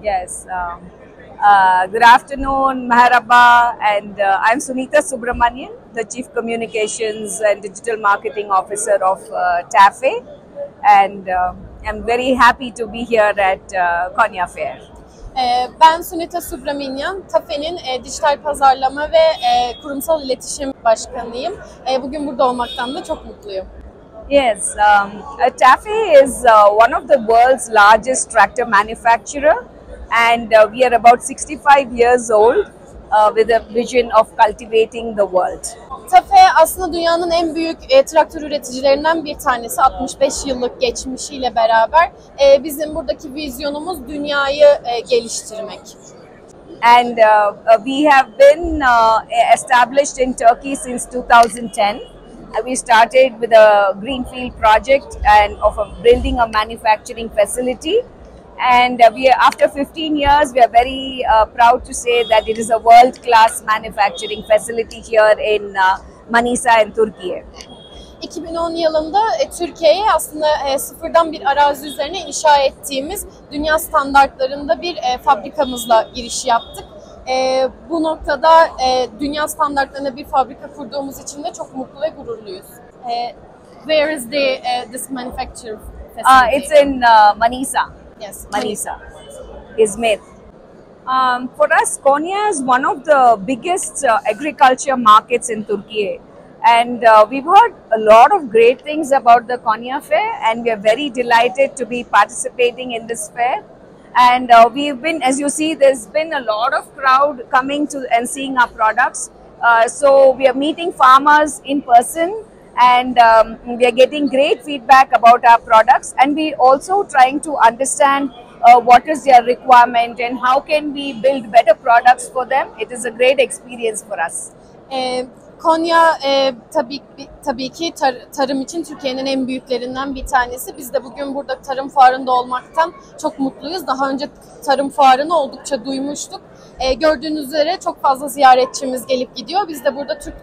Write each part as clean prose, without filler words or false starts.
Yes. Good afternoon, Maharaba, and I'm Sunita Subramanian, the Chief Communications and Digital Marketing Officer of TAFE, and I'm very happy to be here at Konya Fair. Ben Sunita Subramanian, TAFE'nin dijital pazarlama ve kurumsal iletişim başkanıyım. Bugün burada olmaktan da çok mutluyum. Yes, TAFE is one of the world's largest tractor manufacturer, and we are about 65 years old with a vision of cultivating the world. TAFE aslında dünyanın en büyük traktör üreticilerinden bir tanesi. 65 yıllık geçmişiyle beraber bizim buradaki vizyonumuz dünyayı geliştirmek. And we have been established in Turkey since 2010. We started with a greenfield project and of building a manufacturing facility. And after 15 years, we are very proud to say that it is a world-class manufacturing facility here in Manisa in Turkey. 2010 yılında Türkiye'ye aslında sıfırdan bir arazi üzerine inşa ettiğimiz dünya standartlarında bir fabrikamızla giriş yaptık. Bu noktada dünya standartlarında bir fabrika kurduğumuz için de çok mutlu ve gururluyuz. Where is this manufacturing facility? It's in Manisa. Yes, Manisa, Izmir. For us, Konya is one of the biggest agriculture markets in Turkey. And we've heard a lot of great things about the Konya Fair, and we are very delighted to be participating in this fair. And we've been, as you see, there's been a lot of crowd coming to and seeing our products. So we are meeting farmers in person, and we are getting great feedback about our products, and we also trying to understand what is their requirement and how can we build better products for them. It is a great experience for us. Konya tabii ki tarım için Türkiye'nin en büyüklerinden bir tanesi. Biz de bugün burada tarım fuarında olmaktan çok mutluyuz. Daha önce tarım fuarını oldukça duymuştuk. Gördüğünüz üzere çok fazla ziyaretçimiz gelip gidiyor. Biz de burada Türk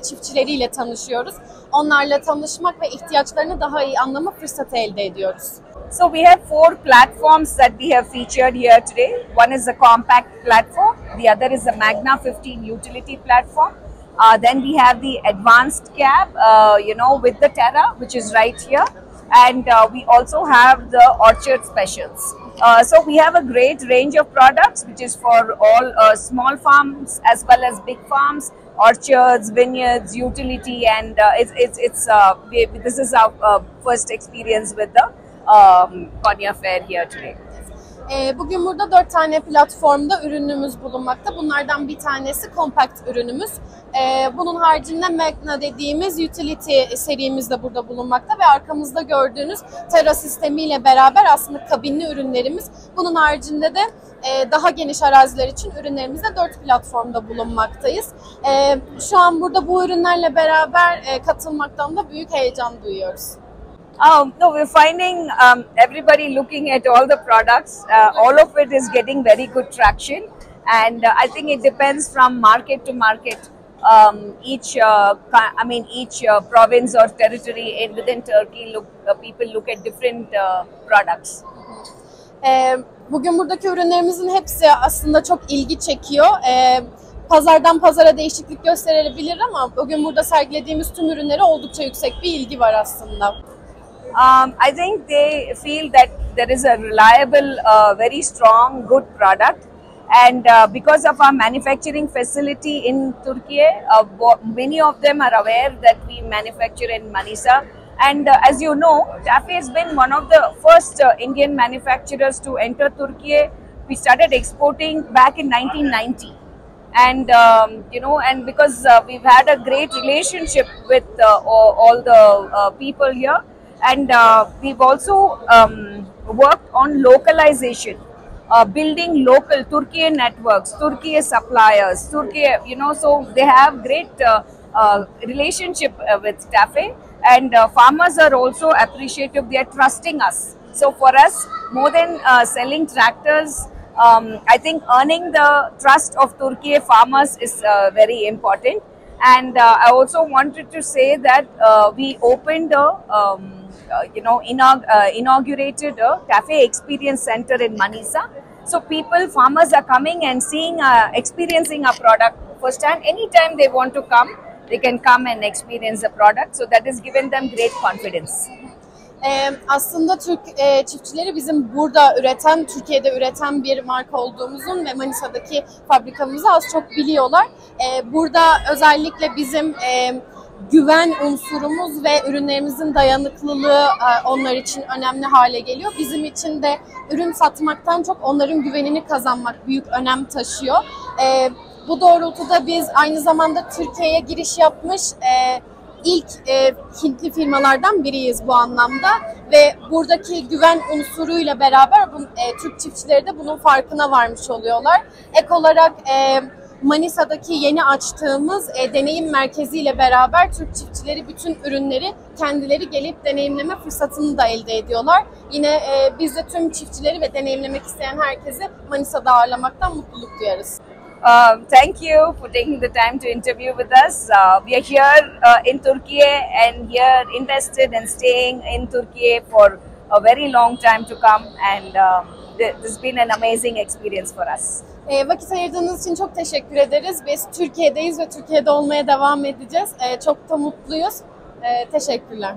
çiftçileriyle tanışıyoruz. Onlarla tanışmak ve ihtiyaçlarını daha iyi anlama fırsatı elde ediyoruz. So we have 4 platforms that we have featured here today. One is a compact platform, the other is a Magna 15 utility platform. Then we have the advanced cab, with the Terra, which is right here. And we also have the orchard specials. So we have a great range of products, which is for all small farms as well as big farms, orchards, vineyards, utility, and this is our first experience with the Konya Fair here today. Bugün burada 4 tane platformda ürünümüz bulunmakta. Bunlardan bir tanesi compact ürünümüz. Bunun haricinde Magna dediğimiz utility serimiz de burada bulunmakta ve arkamızda gördüğünüz Terra sistemiyle beraber aslında kabinli ürünlerimiz. Bunun haricinde de daha geniş araziler için ürünlerimizde 4 platformda bulunmaktayız. Şu an burada bu ürünlerle beraber katılmaktan da büyük heyecan duyuyoruz. No, we're finding everybody looking at all the products. All of it is getting very good traction, and I think it depends from market to market. Each province or territory within Turkey, people look at different products. Bugün buradaki ürünlerimizin hepsi aslında çok ilgi çekiyor. Pazardan pazara değişiklik gösterebilir ama bugün burada sergilediğimiz tüm ürünlere oldukça yüksek bir ilgi var aslında. I think they feel that there is a reliable, very strong, good product, and because of our manufacturing facility in Turkey, many of them are aware that we manufacture in Manisa. And as you know, TAFE has been one of the first Indian manufacturers to enter Turkey. We started exporting back in 1990. And and because we've had a great relationship with all the people here. And we've also worked on localization, building local Turkey networks, Turkey suppliers, Turkey, so they have great relationship with TAFE, and farmers are also appreciative. They are trusting us. So for us, more than selling tractors, I think earning the trust of Turkey farmers is very important. And I also wanted to say that we opened inaugurated a Cafe Experience Center in Manisa, So people, farmers are coming and seeing, experiencing our product firsthand. Anytime they want to come, they can come and experience the product. So that has given them great confidence. Aslında Türk çiftçileri bizim burada üreten, Türkiye'de üreten bir marka olduğumuzun ve Manisa'daki fabrikamızı az çok biliyorlar. Burada özellikle bizim güven unsurumuz ve ürünlerimizin dayanıklılığı onlar için önemli hale geliyor. Bizim için de ürün satmaktan çok onların güvenini kazanmak büyük önem taşıyor. Bu doğrultuda biz aynı zamanda Türkiye'ye giriş yapmış ilk Hintli firmalardan biriyiz bu anlamda ve buradaki güven unsuruyla beraber Türk çiftçileri de bunun farkına varmış oluyorlar. Ek olarak Manisa'daki yeni açtığımız deneyim merkeziyle beraber Türk çiftçileri bütün ürünleri kendileri gelip deneyimleme fırsatını da elde ediyorlar. Yine biz de tüm çiftçileri ve deneyimlemek isteyen herkesi Manisa'da ağırlamaktan mutluluk duyarız. Thank you for taking the time to interview with us. We are here in Turkey and here invested in staying in Turkey for a very long time to come, and this has been an amazing experience for us. Vakit ayırdığınız için çok teşekkür ederiz. Biz Türkiye'deyiz ve Türkiye'de olmaya devam edeceğiz. Çok da mutluyuz. Teşekkürler.